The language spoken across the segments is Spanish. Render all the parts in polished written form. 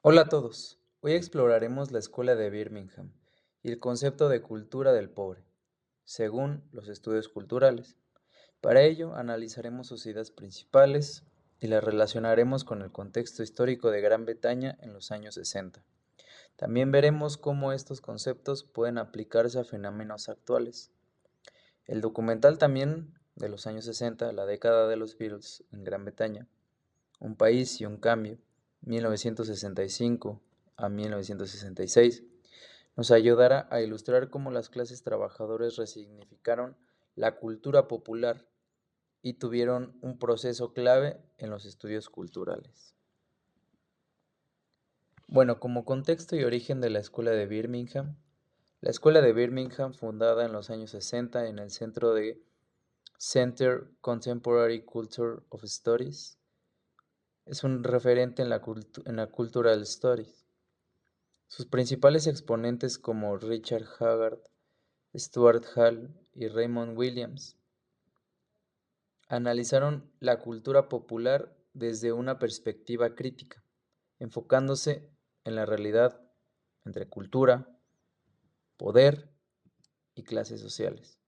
Hola a todos. Hoy exploraremos la escuela de Birmingham y el concepto de cultura del pobre, según los estudios culturales. Para ello, analizaremos sus ideas principales y las relacionaremos con el contexto histórico de Gran Bretaña en los años 60. También veremos cómo estos conceptos pueden aplicarse a fenómenos actuales. El documental también de los años 60, la década de los Beatles en Gran Bretaña, un país y un cambio, 1965 a 1966, nos ayudará a ilustrar cómo las clases trabajadoras resignificaron la cultura popular y tuvieron un proceso clave en los estudios culturales. Bueno, como contexto y origen de la Escuela de Birmingham, la Escuela de Birmingham, fundada en los años 60 en el centro de Center Contemporary Culture of Studies, es un referente en la Cultural Studies. Sus principales exponentes como Richard Haggard, Stuart Hall y Raymond Williams analizaron la cultura popular desde una perspectiva crítica, enfocándose en la realidad entre cultura, poder y clases sociales.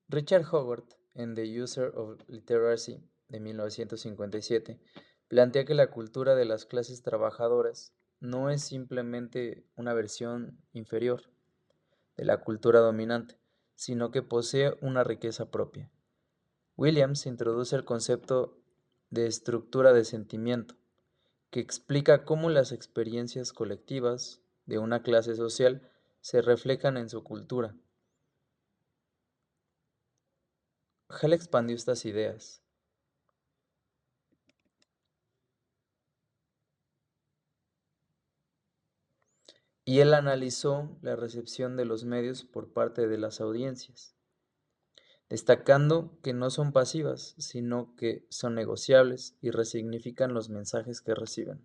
Richard Hogarth, en The User of Literacy de 1957, plantea que la cultura de las clases trabajadoras no es simplemente una versión inferior de la cultura dominante, sino que posee una riqueza propia. Williams introduce el concepto de estructura de sentimiento, que explica cómo las experiencias colectivas de una clase social se reflejan en su cultura. Hall expandió estas ideas y él analizó la recepción de los medios por parte de las audiencias, destacando que no son pasivas, sino que son negociables y resignifican los mensajes que reciben.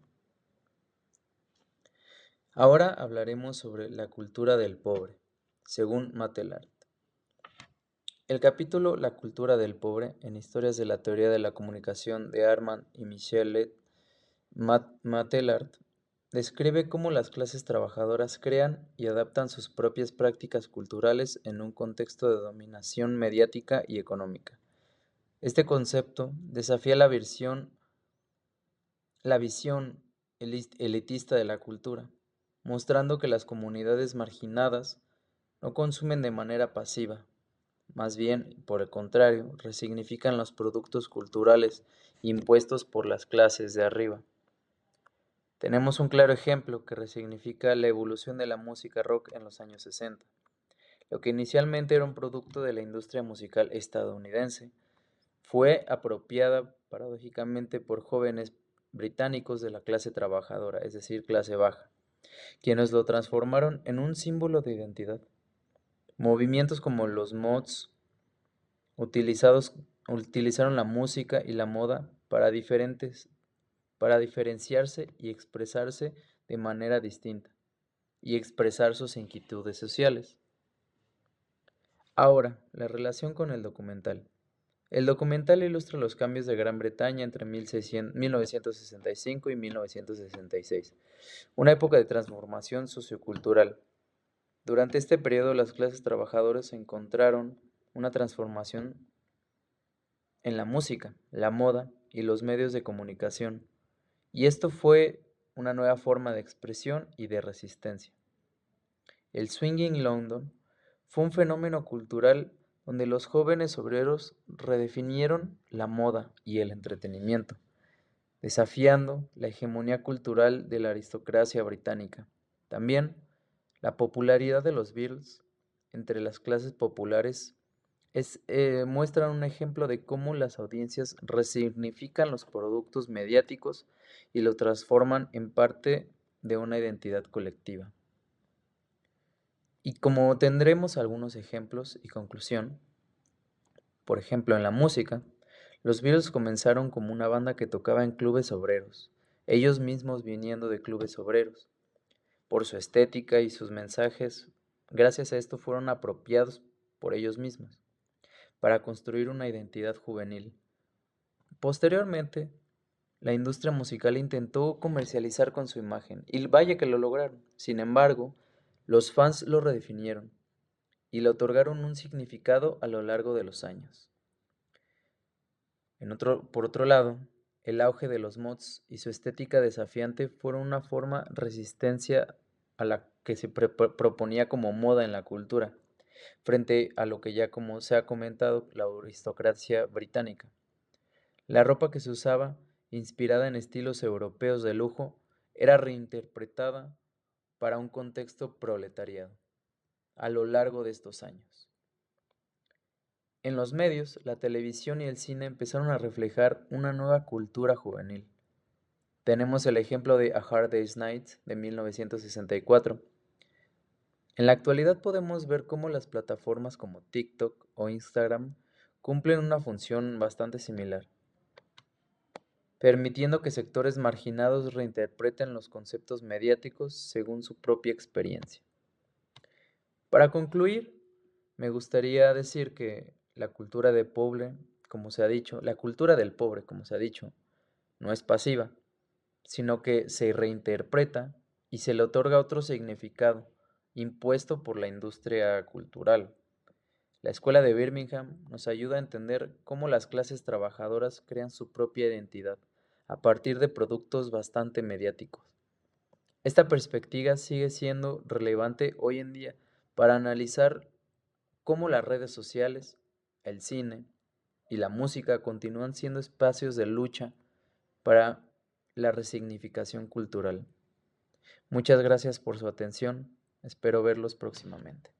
Ahora hablaremos sobre la cultura del pobre, según Matelart. El capítulo La cultura del pobre en Historias de la teoría de la comunicación de Armand y Michelet Matelart describe cómo las clases trabajadoras crean y adaptan sus propias prácticas culturales en un contexto de dominación mediática y económica. Este concepto desafía la visión elitista de la cultura, mostrando que las comunidades marginadas no consumen de manera pasiva, más bien, por el contrario, resignifican los productos culturales impuestos por las clases de arriba. Tenemos un claro ejemplo que resignifica la evolución de la música rock en los años 60. Lo que inicialmente era un producto de la industria musical estadounidense, fue apropiada paradójicamente por jóvenes británicos de la clase trabajadora, es decir, clase baja, quienes lo transformaron en un símbolo de identidad. Movimientos como los mods utilizaron la música y la moda para diferenciarse y expresarse de manera distinta y expresar sus inquietudes sociales. Ahora, la relación con el documental. El documental ilustra los cambios de Gran Bretaña entre 1965 y 1966, una época de transformación sociocultural. Durante este periodo, las clases trabajadoras encontraron una transformación en la música, la moda y los medios de comunicación, y esto fue una nueva forma de expresión y de resistencia. El Swinging London fue un fenómeno cultural donde los jóvenes obreros redefinieron la moda y el entretenimiento, desafiando la hegemonía cultural de la aristocracia británica. También, la popularidad de los Beatles entre las clases populares muestra un ejemplo de cómo las audiencias resignifican los productos mediáticos y los transforman en parte de una identidad colectiva. Y como tendremos algunos ejemplos y conclusión, por ejemplo en la música, los Beatles comenzaron como una banda que tocaba en clubes obreros, ellos mismos viniendo de clubes obreros. Por su estética y sus mensajes, gracias a esto fueron apropiados por ellos mismos, para construir una identidad juvenil. Posteriormente, la industria musical intentó comercializar con su imagen, y vaya que lo lograron. Sin embargo, los fans lo redefinieron y le otorgaron un significado a lo largo de los años. Por otro lado, el auge de los mods y su estética desafiante fueron una forma resistencia a la que se proponía como moda en la cultura, frente a lo que ya como se ha comentado, la aristocracia británica. La ropa que se usaba, inspirada en estilos europeos de lujo, era reinterpretada para un contexto proletariado a lo largo de estos años. En los medios, la televisión y el cine empezaron a reflejar una nueva cultura juvenil. Tenemos el ejemplo de A Hard Day's Night de 1964. En la actualidad podemos ver cómo las plataformas como TikTok o Instagram cumplen una función bastante similar, permitiendo que sectores marginados reinterpreten los conceptos mediáticos según su propia experiencia. Para concluir, me gustaría decir que la cultura de pobre, como se ha dicho, la cultura del pobre, como se ha dicho, no es pasiva, sino que se reinterpreta y se le otorga otro significado impuesto por la industria cultural. La escuela de Birmingham nos ayuda a entender cómo las clases trabajadoras crean su propia identidad a partir de productos bastante mediáticos. Esta perspectiva sigue siendo relevante hoy en día para analizar cómo las redes sociales, el cine y la música continúan siendo espacios de lucha para la resignificación cultural. Muchas gracias por su atención. Espero verlos próximamente.